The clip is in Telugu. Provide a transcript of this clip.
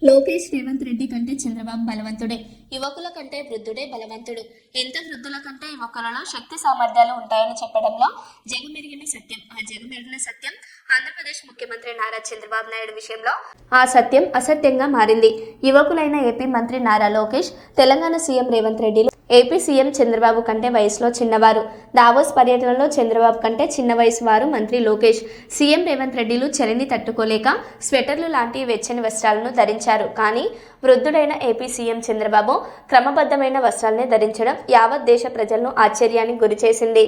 లోకేష్ రేవంత్ రెడ్డి కంటే చంద్రబాబు బలవంతుడే, యువకుల కంటే వృద్ధుడే బలవంతుడు. ఎంత వృద్ధుల కంటే యువకులలో శక్తి సామర్థ్యాలు ఉంటాయని చెప్పడంలో జగమెరిగిన సత్యం. ఆ జగమెరిగిన సత్యం ఆంధ్రప్రదేశ్ ముఖ్యమంత్రి నారా చంద్రబాబు నాయుడు విషయంలో ఆ సత్యం అసత్యంగా మారింది. యువకులైన ఏపీ మంత్రి నారా లోకేష్, తెలంగాణ సీఎం రేవంత్ రెడ్డిలు ఏపీ సీఎం చంద్రబాబు కంటే వయసులో చిన్నవారు. దావోస్ పర్యటనలో చంద్రబాబు కంటే చిన్న వయసు వారు మంత్రి లోకేష్. సీఎం రేవంత్ రెడ్డిలు చలిని తట్టుకోలేక స్వెటర్లు లాంటి వెచ్చని వస్త్రాలను ధరించారు. కానీ వృద్ధుడైన ఏపీ సీఎం చంద్రబాబు క్రమబద్ధమైన వస్త్రాలనే ధరించడం యావత్ దేశ ప్రజలను ఆశ్చర్యానికి గురిచేసింది.